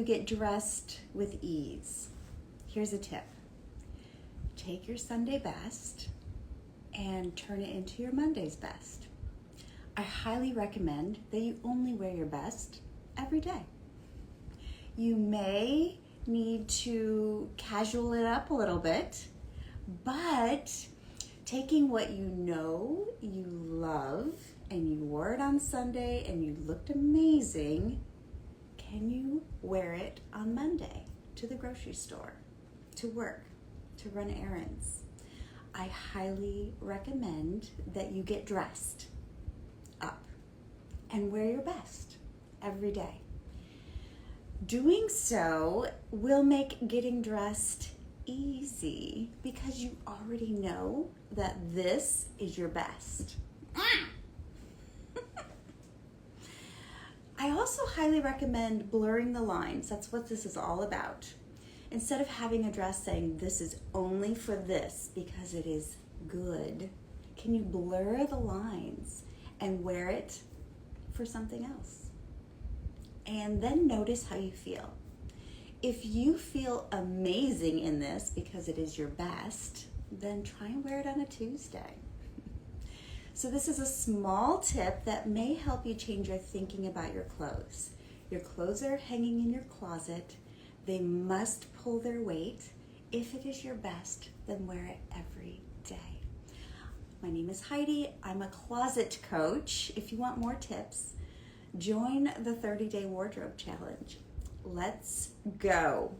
get dressed with ease, here's a tip. Take your Sunday best and turn it into your Monday's best. I highly recommend that you only wear your best every day. You may need to casual it up a little bit, but taking what you know you love and you wore it on Sunday and you looked amazing, can you wear it on Monday to the grocery store, to work, to run errands? I highly recommend that you get dressed up and wear your best every day. Doing so will make getting dressed easy because you already know that this is your best. I also highly recommend blurring the lines. That's what this is all about. Instead of having a dress saying this is only for this because it is good, can you blur the lines and wear it for something else? And then notice how you feel. If you feel amazing in this because it is your best, then try and wear it on a Tuesday. So this is a small tip that may help you change your thinking about your clothes. Your clothes are hanging in your closet. They must pull their weight. If it is your best, then wear it every day. My name is Heidi. I'm a closet coach. If you want more tips, join the 30-day wardrobe challenge. Let's go.